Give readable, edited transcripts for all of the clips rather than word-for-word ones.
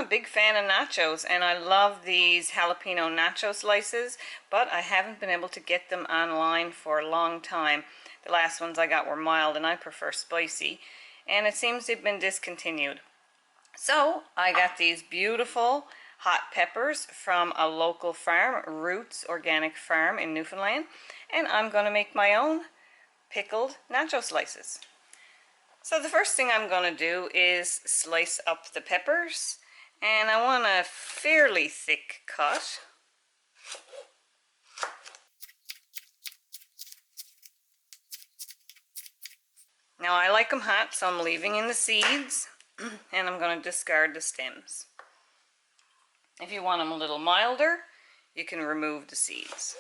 a big fan of nachos, and I love these jalapeno nacho slices, but I haven't been able to get them online for a long time. The last ones I got were mild, and I prefer spicy, and it seems they've been discontinued. So I got these beautiful hot peppers from a local farm, Roots Organic Farm in Newfoundland, and I'm going to make my own pickled nacho slices. So the first thing I'm going to do is slice up the peppers, and I want a fairly thick cut. Now I like them hot, so I'm leaving in the seeds, and I'm going to discard the stems. If you want them a little milder, you can remove the seeds.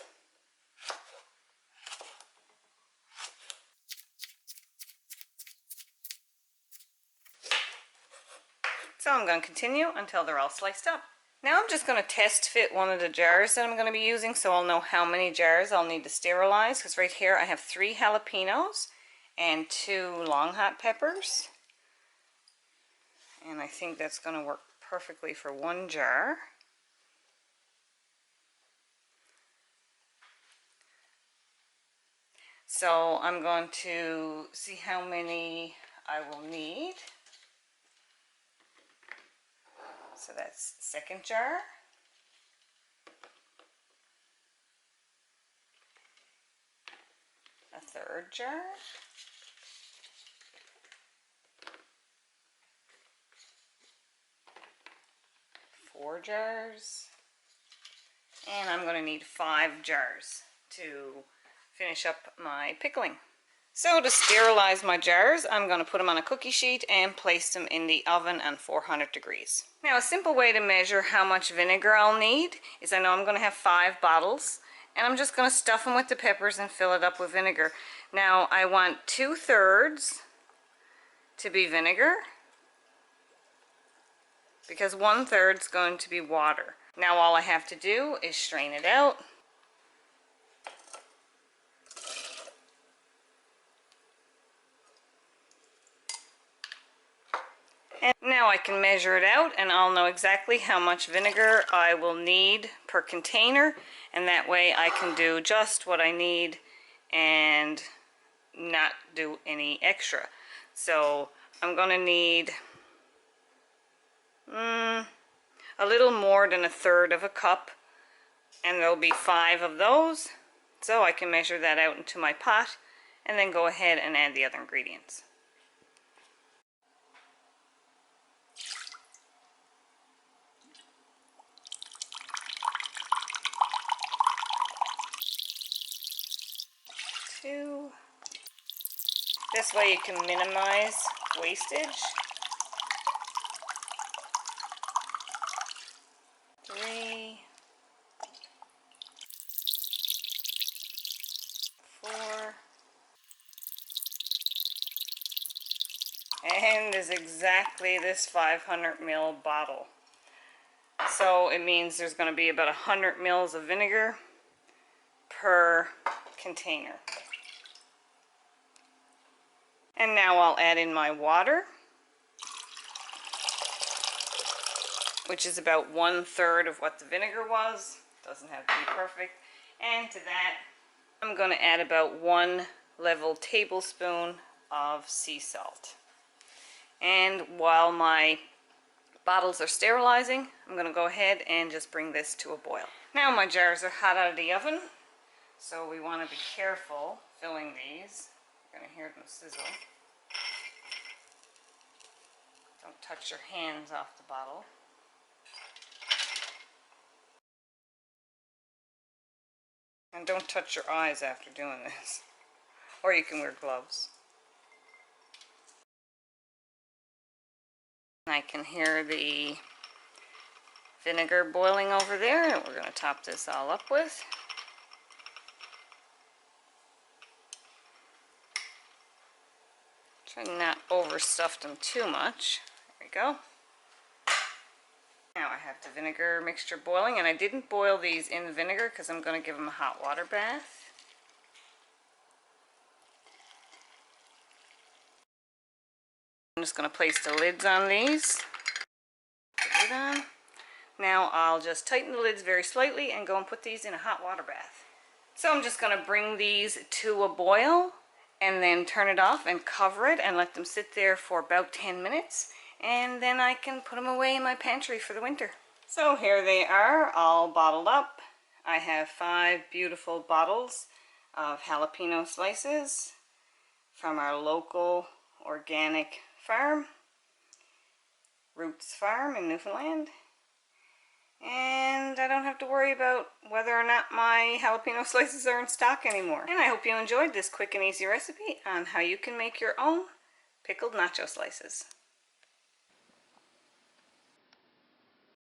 So I'm going to continue until they're all sliced up. Now I'm just going to test fit one of the jars that I'm going to be using, so I'll know how many jars I'll need to sterilize, because right here I have 3 jalapenos and 2 long hot peppers. And I think that's going to work perfectly for 1 jar. So I'm going to see how many I will need. So that's second jar. A third jar. Four jars. And I'm going to need 5 jars to finish up my pickling. So to sterilize my jars, I'm going to put them on a cookie sheet and place them in the oven on 400 degrees. Now a simple way to measure how much vinegar I'll need is, I know I'm going to have 5 bottles, and I'm just going to stuff them with the peppers and fill it up with vinegar. Now I want 2/3 to be vinegar, because 1/3 is going to be water. Now all I have to do is strain it out. And now I can measure it out, and I'll know exactly how much vinegar I will need per container, and that way I can do just what I need and not do any extra. So I'm going to need a little more than 1/3 of a cup, and there'll be 5 of those, so I can measure that out into my pot and then go ahead and add the other ingredients. This way you can minimize wastage. 3, 4, and is exactly this 500 ml bottle. So it means there's going to be about 100 ml of vinegar per container. And now I'll add in my water, which is about 1/3 of what the vinegar was. Doesn't have to be perfect. And to that, I'm going to add about 1 level tablespoon of sea salt. And while my bottles are sterilizing, I'm going to go ahead and just bring this to a boil. Now my jars are hot out of the oven, so we want to be careful filling these. You're going to hear them sizzle. Don't touch your hands off the bottle. And don't touch your eyes after doing this. Or you can wear gloves. I can hear the vinegar boiling over there, and we're going to top this all up with. Try not overstuff them too much. There we go. Now I have the vinegar mixture boiling, and I didn't boil these in the vinegar because I'm going to give them a hot water bath. I'm just going to place the lids on these. The lid on. Now I'll just tighten the lids very slightly and go and put these in a hot water bath. So I'm just going to bring these to a boil and then turn it off and cover it and let them sit there for about 10 minutes. And then I can put them away in my pantry for the winter. So here they are, all bottled up. I have 5 beautiful bottles of jalapeno slices from our local organic farm, Roots Farm in Newfoundland. And I don't have to worry about whether or not my jalapeno slices are in stock anymore. And I hope you enjoyed this quick and easy recipe on how you can make your own pickled nacho slices.